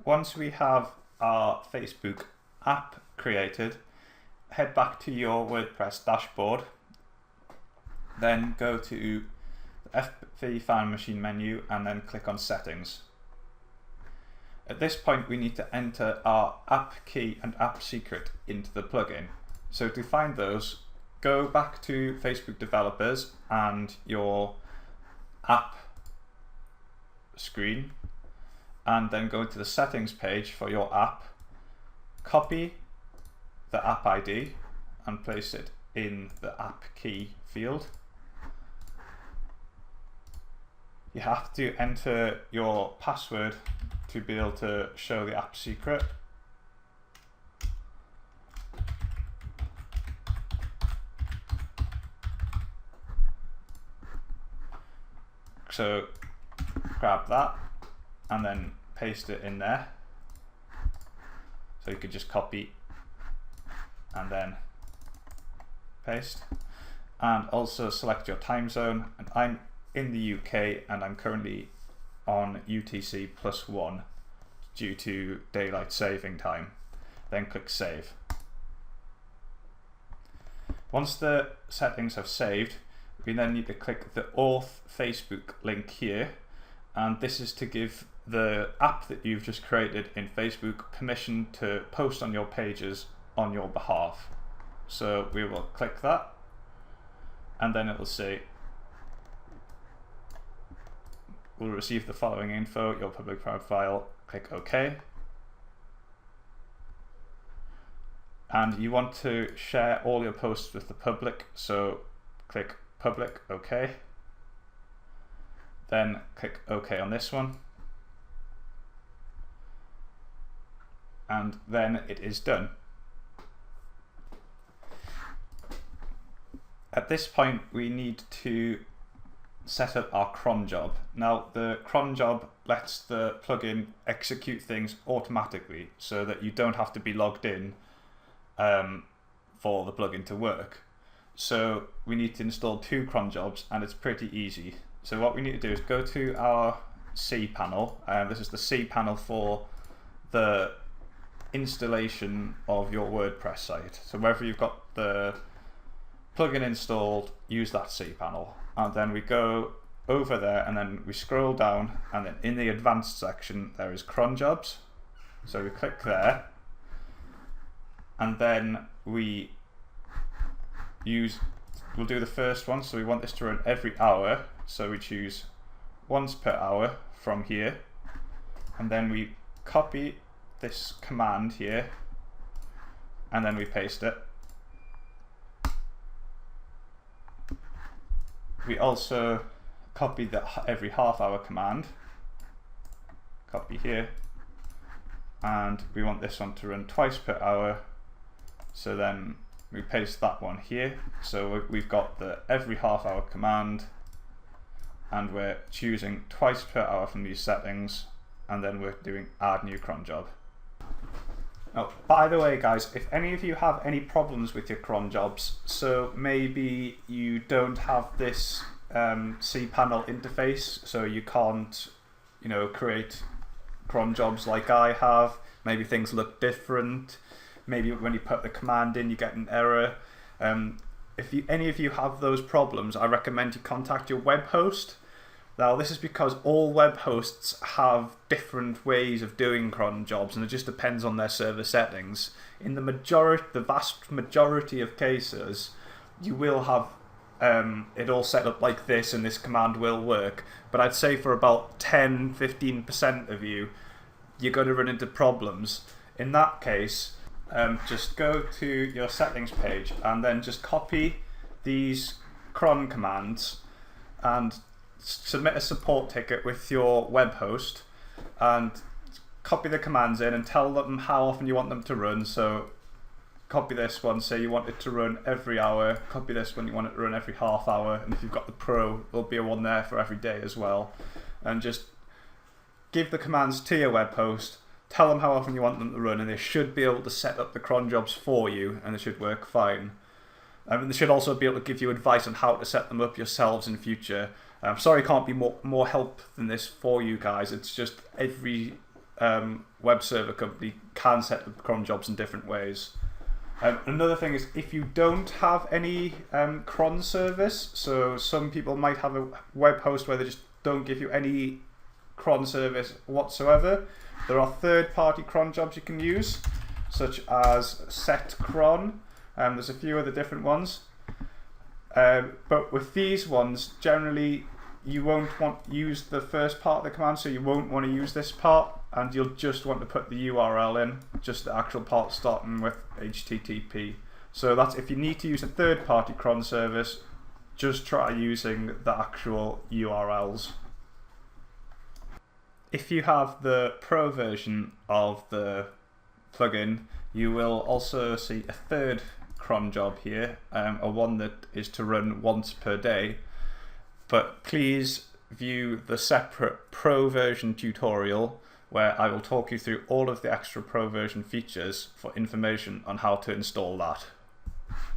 once we have our Facebook app created, head back to your WordPress dashboard, then go to the FB Find Machine menu and then click on Settings. At this point we need to enter our app key and app secret into the plugin. So to find those, go back to Facebook Developers and your app screen, and then go to the settings page for your app, copy the app ID and place it in the app key field. You have to enter your password to be able to show the app secret. So grab that and then paste it in there. So you could just copy and then paste, and also select your time zone. And I'm in the UK and I'm currently on UTC +1 due to daylight saving time. Then click Save. Once the settings have saved, we then need to click the Auth Facebook link here, and this is to give the app that you've just created in Facebook permission to post on your pages on your behalf. So we will click that, and then it will say, "Will receive the following info, your public profile." Click OK. And you want to share all your posts with the public, so click Public, OK. Then click OK on this one. And then it is done. At this point, we need to set up our cron job. Now, the cron job lets the plugin execute things automatically so that you don't have to be logged in for the plugin to work. So we need to install 2 cron jobs, and it's pretty easy. So what we need to do is go to our C panel. This is the C panel for the installation of your WordPress site. So wherever you've got the plugin installed, use that C panel. And then we go over there and then we scroll down, and then in the advanced section there is cron jobs. So we click there, and then we'll do the first one. So we want this to run every hour, so we choose once per hour from here, and then we copy this command here and then we paste it. We also copy the every half hour command, copy here, and we want this one to run twice per hour, so then we paste that one here. So we've got the every half hour command, and we're choosing twice per hour from these settings, and then we're doing add new cron job. Oh, by the way guys, if any of you have any problems with your cron jobs, so maybe you don't have this cPanel interface, so you can't, create cron jobs like I have, maybe things look different, maybe when you put the command in you get an error. If any of you have those problems, I recommend you contact your web host. Now this is because all web hosts have different ways of doing cron jobs, and it just depends on their server settings. In the vast majority of cases, you will have it all set up like this, and this command will work. But I'd say for about 10–15% of you, you're going to run into problems. In that case, just go to your settings page and then just copy these cron commands and submit a support ticket with your web host, and copy the commands in and tell them how often you want them to run. So copy this one, say you want it to run every hour, copy this one, you want it to run every half hour, and if you've got the Pro, there'll be one there for every day as well. And just give the commands to your web host, tell them how often you want them to run, and they should be able to set up the cron jobs for you, and they should work fine. And they should also be able to give you advice on how to set them up yourselves in future. I'm sorry I can't be more help than this for you guys. It's just every web server company can set up cron jobs in different ways. Another thing is if you don't have any cron service, so some people might have a web host where they just don't give you any cron service whatsoever, there are third-party cron jobs you can use, such as settings2. There's a few other different ones. But with these ones, generally you won't want to use the first part of the command, so you won't want to use this part, and you'll just want to put the URL in, just the actual part starting with HTTP. So that's if you need to use a third-party cron service, just try using the actual URLs. If you have the Pro version of the plugin, you will also see a third cron job here, a one that is to run once per day. But please view the separate Pro version tutorial where I will talk you through all of the extra Pro version features for information on how to install that.